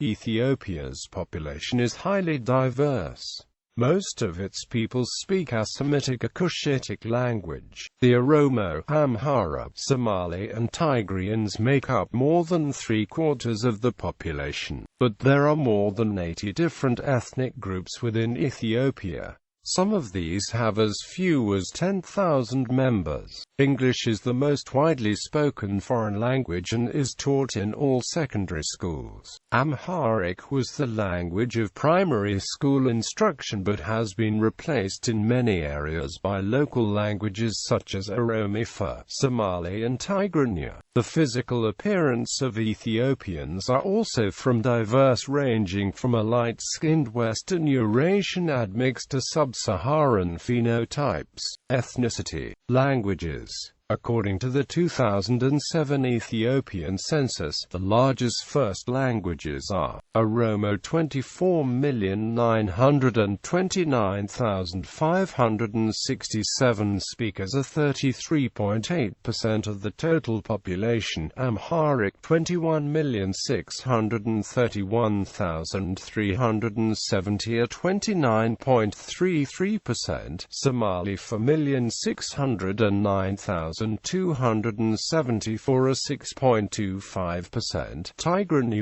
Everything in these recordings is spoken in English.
Ethiopia's population is highly diverse. Most of its people speak Semitic, a Cushitic language. The Oromo, Amhara, Somali and Tigreans make up more than 3/4 of the population, but there are more than 80 different ethnic groups within Ethiopia. Some of these have as few as 10,000 members. English is the most widely spoken foreign language and is taught in all secondary schools. Amharic was the language of primary school instruction but has been replaced in many areas by local languages such as Oromo, Somali and Tigreans. The physical appearance of Ethiopians are also from diverse, ranging from a light-skinned Western Eurasian admixed to sub-Saharan phenotypes. Ethnicity Languages. According to the 2007 Ethiopian census, the largest first languages are Oromo 24,929,567 speakers, are 33.8% of the total population. Amharic 21,631,370 are 29.33%. Somali 4,609,274 are 6.25%. Tigreans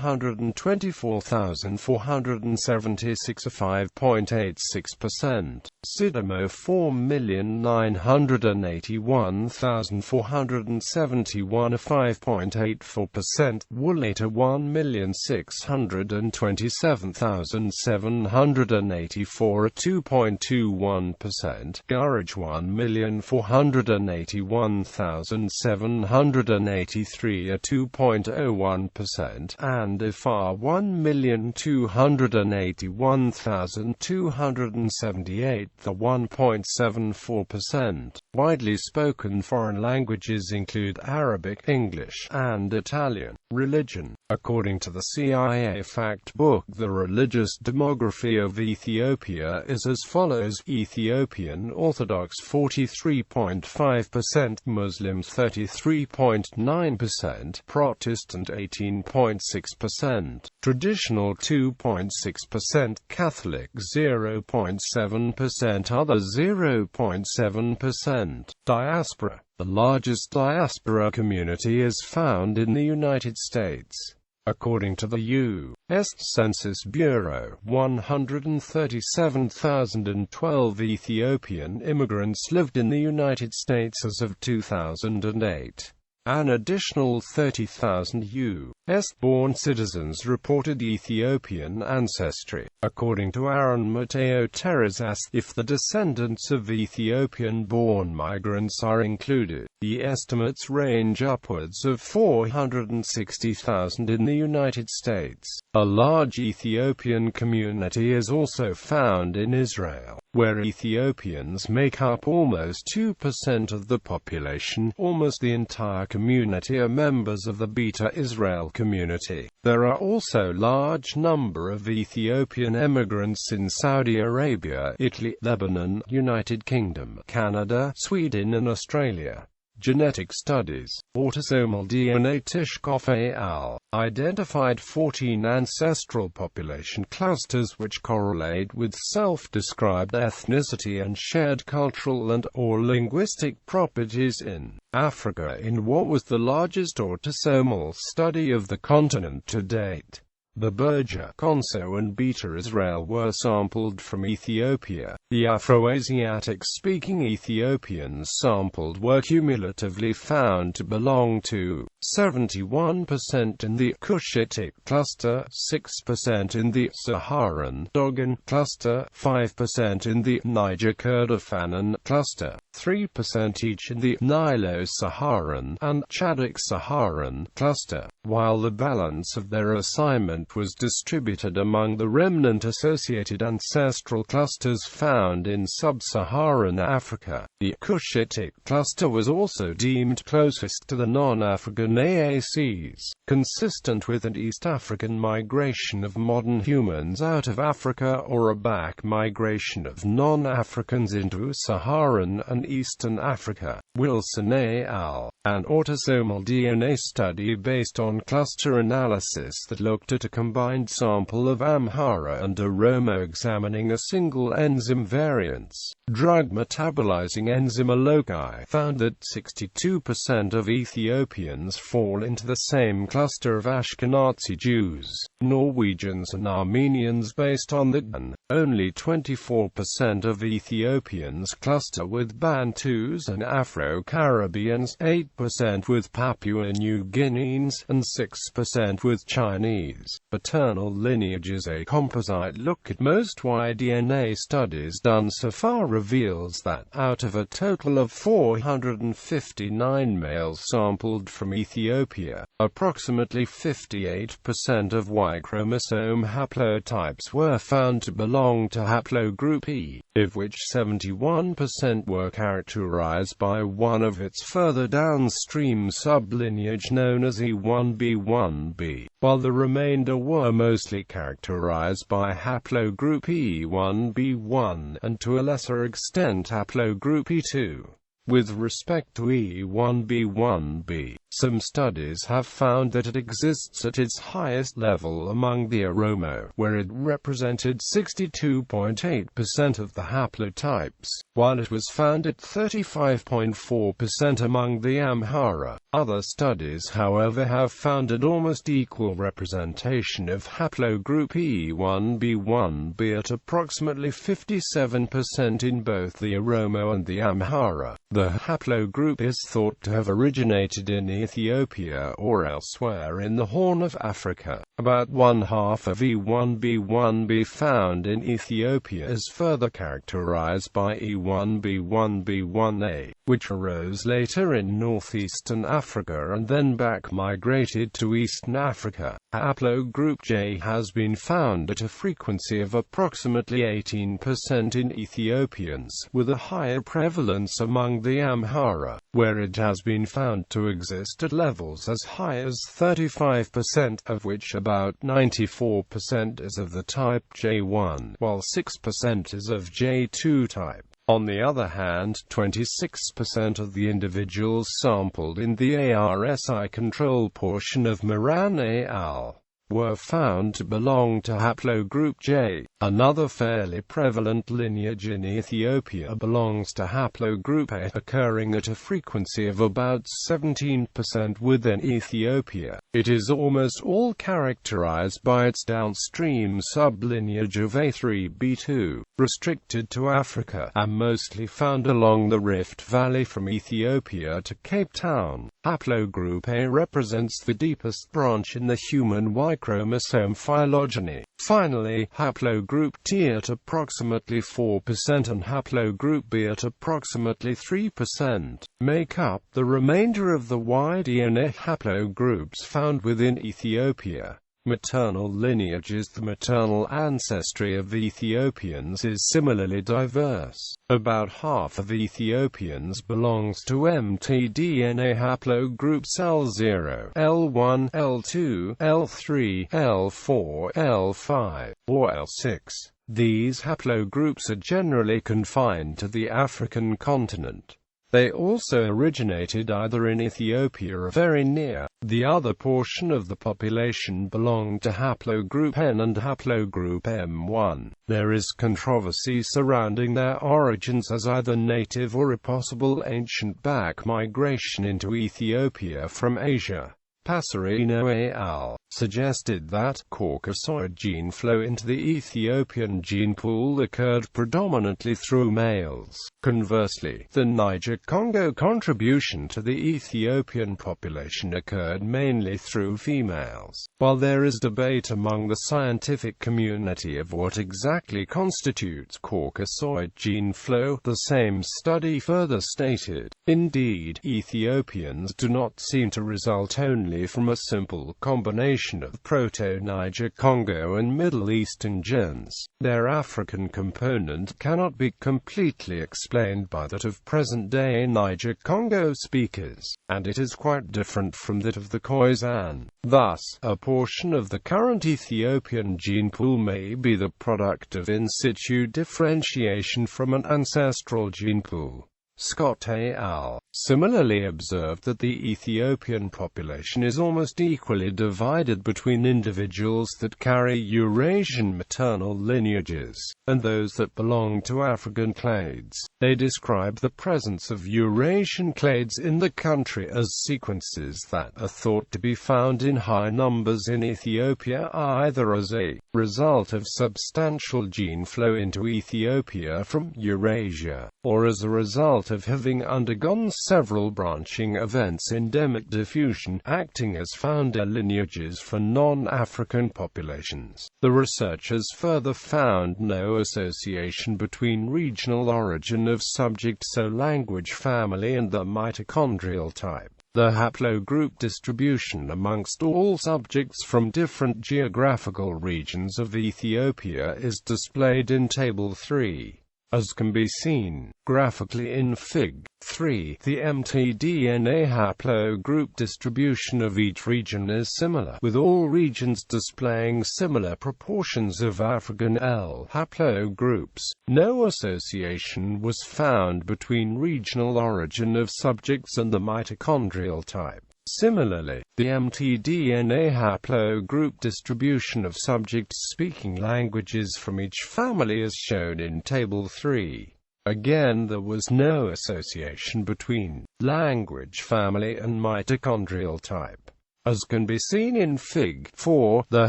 4,324,476 are 5.86%. Oromo 4,981,471 are 5.84%. Woolita 1,627,784 are 2.21%. Garage 1,481,783 are 2.01%, and Afar 1,281,278 are 1.74%. Widely spoken foreign languages include Arabic, English, and Italian. Religion. According to the CIA Fact Book, the religious demography of Ethiopia is as follows: Ethiopian Orthodox 43.5%, Muslims 33.9%, Protestant 18.6%, Traditional 2.6%, Catholic 0.7%, other 0.7%. Diaspora. The largest diaspora community is found in the United States. According to the U.S. Census Bureau, 137,012 Ethiopian immigrants lived in the United States as of 2008. An additional 30,000 U.S.-born citizens reported Ethiopian ancestry. According to Aaron Mateo Terrazas, if the descendants of Ethiopian-born migrants are included, the estimates range upwards of 460,000 in the United States. A large Ethiopian community is also found in Israel, where Ethiopians make up almost 2% of the population. Almost the entire community are members of the Beta Israel community. There are also large number of Ethiopian immigrants in Saudi Arabia, Italy, Lebanon, United Kingdom, Canada, Sweden and Australia. Genetic studies. Autosomal DNA. Tishkoff et al. Identified 14 ancestral population clusters which correlate with self-described ethnicity and shared cultural and/or linguistic properties in Africa in what was the largest autosomal study of the continent to date. The Berger, Conso and Beta Israel were sampled from Ethiopia. The Afroasiatic-speaking Ethiopians sampled were cumulatively found to belong to 71% in the Cushitic cluster, 6% in the Saharan Dogon cluster, 5% in the Niger-Kordofan cluster, 3% each in the Nilo-Saharan and Chadic-Saharan cluster, while the balance of their assignment was distributed among the remnant associated ancestral clusters found in sub-Saharan Africa. The Cushitic cluster was also deemed closest to the non-African AACs, consistent with an East African migration of modern humans out of Africa or a back migration of non-Africans into Saharan and in Eastern Africa. Wilson et al. An autosomal DNA study based on cluster analysis that looked at a combined sample of Amhara and Oromo examining a single enzyme variance, drug metabolizing enzyme loci, found that 62% of Ethiopians fall into the same cluster of Ashkenazi Jews, Norwegians and Armenians based on the GN. Only 24% of Ethiopians cluster with Bantus and Afro-Caribbeans, 8% with Papua New Guineans, and 6% with Chinese. Maternal Lineages. A composite look at most Y-DNA studies done so far reveals that, out of a total of 459 males sampled from Ethiopia, approximately 58% of Y chromosome haplotypes were found to belong to haplogroup E, of which 71% were characterized by one of its further downstream sublineage known as E1b1b, while the remainder were mostly characterized by haplogroup E1b1 and to a lesser extent haplogroup E2. With respect to E1b1b, some studies have found that it exists at its highest level among the Oromo, where it represented 62.8% of the haplotypes, while it was found at 35.4% among the Amhara. Other studies, however, have found an almost equal representation of haplogroup E1b1b at approximately 57% in both the Oromo and the Amhara. The haplogroup is thought to have originated in Ethiopia or elsewhere in the Horn of Africa. About one-half of E1b1b found in Ethiopia is further characterized by E1b1b1a, which arose later in northeastern Africa and then back-migrated to eastern Africa. Haplogroup J has been found at a frequency of approximately 18% in Ethiopians, with a higher prevalence among the Amhara, where it has been found to exist at levels as high as 35%, of which about 94% is of the type J1, while 6% is of J2 type. On the other hand, 26% of the individuals sampled in the ARSI control portion of Moran et al. Were found to belong to haplogroup J. Another fairly prevalent lineage in Ethiopia belongs to haplogroup A, occurring at a frequency of about 17% within Ethiopia. It is almost all characterized by its downstream sublineage of A3b2, restricted to Africa, and mostly found along the Rift Valley from Ethiopia to Cape Town. Haplogroup A represents the deepest branch in the human Y chromosome phylogeny. Finally, haplogroup T at approximately 4% and haplogroup B at approximately 3% make up the remainder of the Y DNA haplogroups found within Ethiopia. Maternal lineages. The maternal ancestry of Ethiopians is similarly diverse. About half of Ethiopians belongs to mtDNA haplogroups L0, L1, L2, L3, L4, L5, or L6. These haplogroups are generally confined to the African continent. They also originated either in Ethiopia or very near. The other portion of the population belonged to haplogroup N and haplogroup M1. There is controversy surrounding their origins as either native or a possible ancient back migration into Ethiopia from Asia. Passarino et al. Suggested that Caucasoid gene flow into the Ethiopian gene pool occurred predominantly through males. Conversely, the Niger-Congo contribution to the Ethiopian population occurred mainly through females. While there is debate among the scientific community of what exactly constitutes Caucasoid gene flow, the same study further stated, indeed, Ethiopians do not seem to result only from a simple combination of Proto-Niger-Congo and Middle Eastern genes. Their African component cannot be completely explained by that of present-day Niger-Congo speakers, and it is quite different from that of the Khoisan. Thus, a portion of the current Ethiopian gene pool may be the product of in situ differentiation from an ancestral gene pool. Scott et al. Similarly observed that the Ethiopian population is almost equally divided between individuals that carry Eurasian maternal lineages, and those that belong to African clades. They describe the presence of Eurasian clades in the country as sequences that are thought to be found in high numbers in Ethiopia, either as a result of substantial gene flow into Ethiopia from Eurasia, or as a result of having undergone several branching events, endemic diffusion, acting as founder lineages for non-African populations. The researchers further found no association between regional origin of subject, so language family, and the mitochondrial type. The haplogroup distribution amongst all subjects from different geographical regions of Ethiopia is displayed in Table 3. As can be seen graphically in Fig. 3, the mtDNA haplogroup distribution of each region is similar, with all regions displaying similar proportions of African L haplogroups. No association was found between regional origin of subjects and the mitochondrial type. Similarly, the mtDNA haplogroup distribution of subjects speaking languages from each family is shown in Table 3. Again, there was no association between language family and mitochondrial type. As can be seen in Fig. 4, the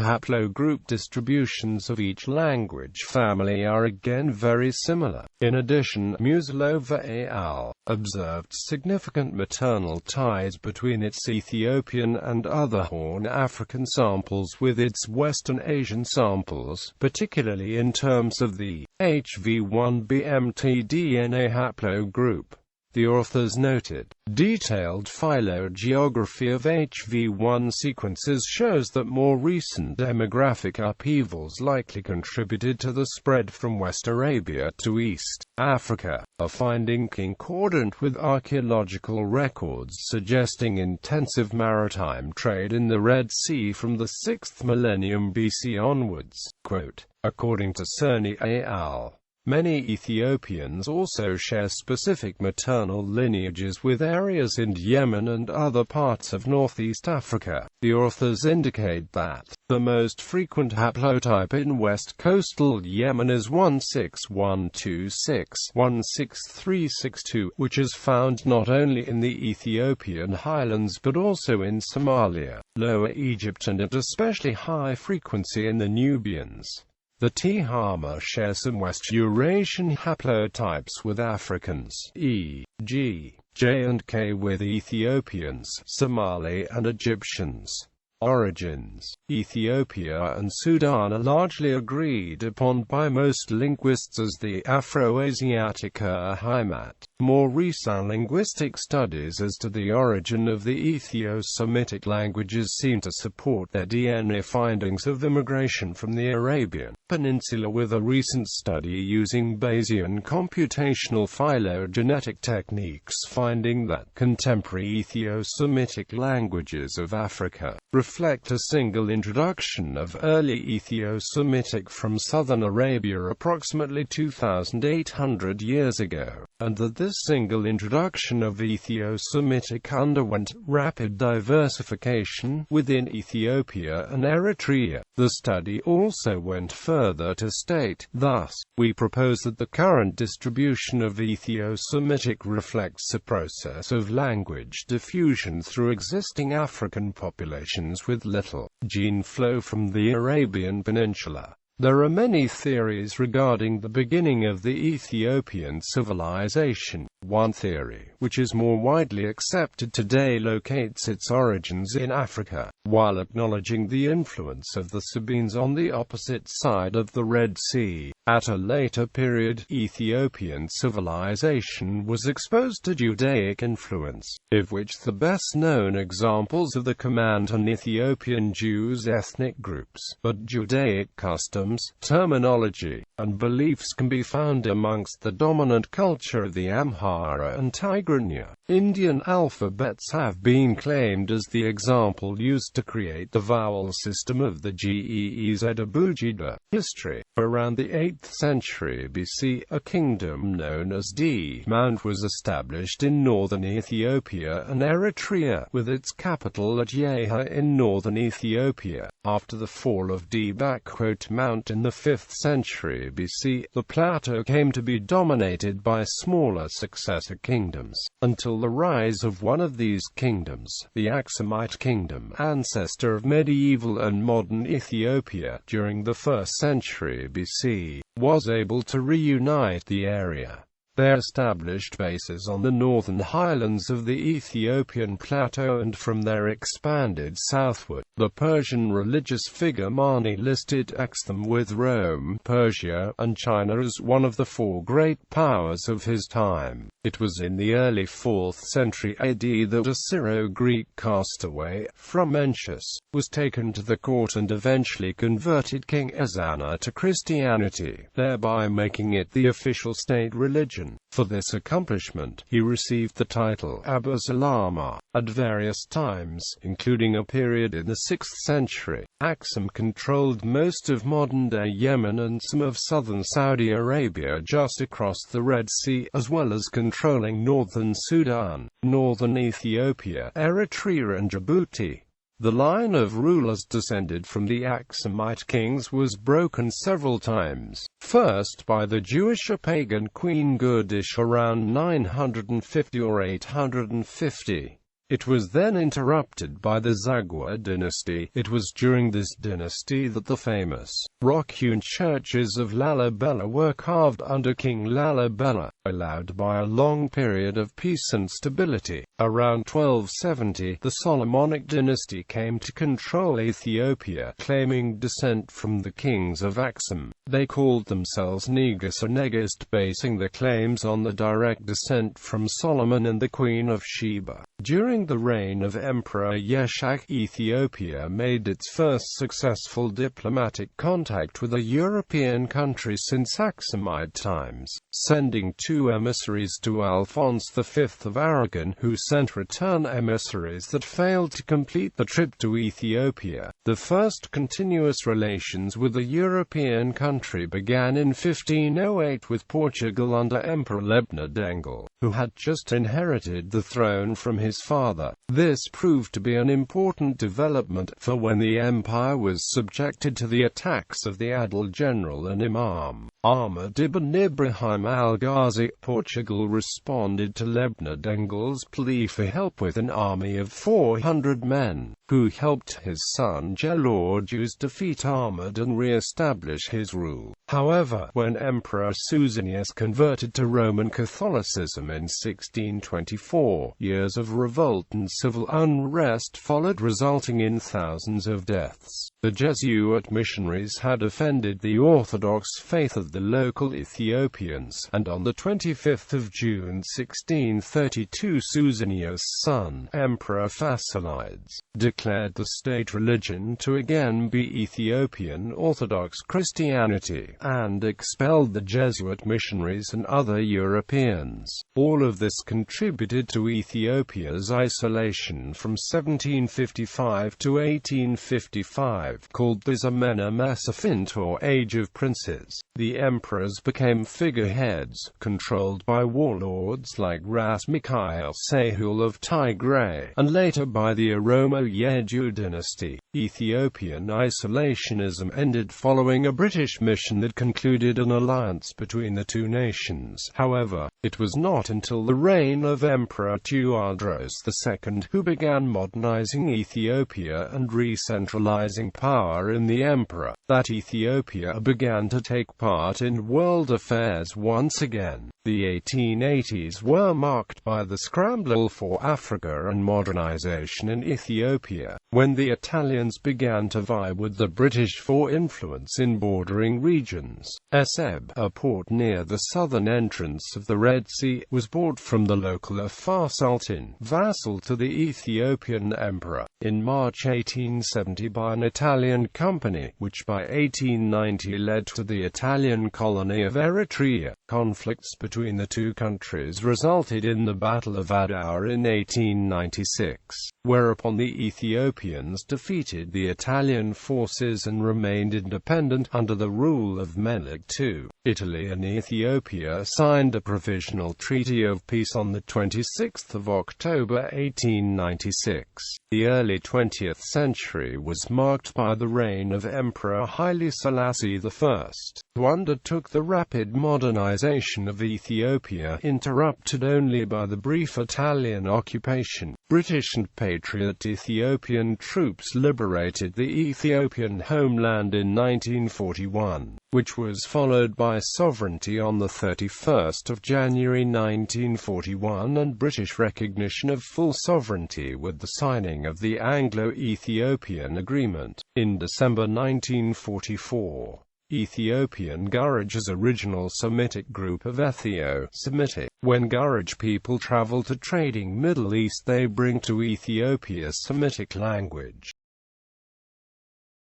haplogroup distributions of each language family are again very similar. In addition, Musilova et al. Observed significant maternal ties between its Ethiopian and other Horn African samples with its Western Asian samples, particularly in terms of the HV1b mtDNA haplogroup. The authors noted, detailed phylogeography of HV1 sequences shows that more recent demographic upheavals likely contributed to the spread from West Arabia to East Africa, a finding concordant with archaeological records suggesting intensive maritime trade in the Red Sea from the 6th millennium BC onwards. Quote, according to Cerny et al. Many Ethiopians also share specific maternal lineages with areas in Yemen and other parts of northeast Africa. The authors indicate that the most frequent haplotype in west coastal Yemen is 16126-16362, which is found not only in the Ethiopian highlands but also in Somalia, Lower Egypt, and at especially high frequency in the Nubians. The Tihama share some West Eurasian haplotypes with Africans, e.g., J and K, with Ethiopians, Somali, and Egyptians. Origins. Ethiopia and Sudan are largely agreed upon by most linguists as the Afroasiatica Heimat. More recent linguistic studies as to the origin of the Ethio-Semitic languages seem to support their DNA findings of immigration from the Arabian Peninsula, with a recent study using Bayesian computational phylogenetic techniques finding that contemporary Ethio-Semitic languages of Africa reflect a single introduction of early Ethio-Semitic from southern Arabia approximately 2,800 years ago, and that this single introduction of Ethio-Semitic underwent rapid diversification within Ethiopia and Eritrea. The study also went further to state, thus, we propose that the current distribution of Ethio-Semitic reflects a process of language diffusion through existing African populations with little gene flow from the Arabian Peninsula. There are many theories regarding the beginning of the Ethiopian civilization. One theory, which is more widely accepted today, locates its origins in Africa, while acknowledging the influence of the Sabaeans on the opposite side of the Red Sea. At a later period, Ethiopian civilization was exposed to Judaic influence, of which the best-known examples are the Command and Ethiopian Jews ethnic groups, but Judaic customs, terminology, and beliefs can be found amongst the dominant culture of the Amhara Amhara and Tigrean. Indian alphabets have been claimed as the example used to create the vowel system of the Ge'ez-Abugida. History. Around the 8th century BC, a kingdom known as D-Mount was established in northern Ethiopia and Eritrea, with its capital at Yeha in northern Ethiopia. After the fall of D-Mount in the 5th century BC, the plateau came to be dominated by smaller successor kingdoms, until the rise of one of these kingdoms, the Aksumite Kingdom, ancestor of medieval and modern Ethiopia during the 1st century BC, was able to reunite the area. They established bases on the northern highlands of the Ethiopian plateau and from there expanded southward. The Persian religious figure Mani listed Aksum with Rome, Persia, and China as one of the four great powers of his time. It was in the early 4th century AD that a Syro-Greek castaway from Mencius was taken to the court and eventually converted King Ezana to Christianity, thereby making it the official state religion. For this accomplishment, he received the title Abu Salama at various times, including a period in the 6th century. Aksum controlled most of modern-day Yemen and some of southern Saudi Arabia just across the Red Sea, as well as controlling northern Sudan, northern Ethiopia, Eritrea and Djibouti. The line of rulers descended from the Aksumite kings was broken several times, first by the Jewish pagan Queen Gurdish around 950 or 850. It was then interrupted by the Zagwe dynasty. It was during this dynasty that the famous, rock-hewn churches of Lalibela were carved under King Lalibela, allowed by a long period of peace and stability. Around 1270, the Solomonic dynasty came to control Ethiopia, claiming descent from the kings of Aksum. They called themselves Negus or Negist, basing the claims on the direct descent from Solomon and the Queen of Sheba. During the reign of Emperor Yeshak, Ethiopia made its first successful diplomatic contact with a European country since Aksumite times, sending two emissaries to Alphonse V of Aragon, who sent return emissaries that failed to complete the trip to Ethiopia. The first continuous relations with a European country began in 1508 with Portugal under Emperor Lebna-Dengel, who had just inherited the throne from his father. This proved to be an important development, for when the empire was subjected to the attacks of the Adal general and Imam Ahmad ibn Ibrahim al-Ghazi, Portugal responded to Lebna-Dengel's plea for help with an army of 400 men, who helped his son Gelorgius defeat Ahmad and re-establish his rule. However, when Emperor Suetonius converted to Roman Catholicism in 1624, years of revolt and civil unrest followed, resulting in thousands of deaths. The Jesuit missionaries had offended the Orthodox faith of the local Ethiopians, and on the 25th of June 1632 Suetonius' son, Emperor Fasilides, declared the state religion to again be Ethiopian Orthodox Christianity, and expelled the Jesuit missionaries and other Europeans. All of this contributed to Ethiopia's isolation from 1755 to 1855, called the Zamena Mesafint or Age of Princes. The emperors became figureheads, controlled by warlords like Ras Mikhail Sehul of Tigray, and later by the Oromo Yeju dynasty. Ethiopian isolationism ended following a British mission that concluded an alliance between the two nations. However, it was not until the reign of Emperor Tewodros II who began modernizing Ethiopia and re-centralizing power in the emperor, that Ethiopia began to take part in world affairs once again. The 1880s were marked by the scramble for Africa and modernization in Ethiopia, when the Italians began to vie with the British for influence in bordering regions. Esseb, a port near the southern entrance of the Red Sea, was bought from the local Afar Sultan, vassal to the Ethiopian emperor. in March 1870 by an Italian company, which by 1890 led to the Italian colony of Eritrea. Conflicts between the two countries resulted in the Battle of Adar in 1896, whereupon the Ethiopians defeated the Italian forces and remained independent under the rule of Menelik II. Italy and Ethiopia signed a provisional treaty of peace on the 26th of October 1896. The early 20th century was marked by the reign of Emperor Haile Selassie I, who undertook the rapid modernization of Ethiopia, interrupted only by the brief Italian occupation. British and Patriot Ethiopian troops liberated the Ethiopian homeland in 1941, which was followed by sovereignty on the 31st of January 1941 and British recognition of full sovereignty with the signing of the Anglo-Ethiopian Agreement. In December 1944, Ethiopian Gurage's original Semitic group of Ethio-Semitic. When Gurage people travel to trading Middle East, they bring to Ethiopia Semitic language.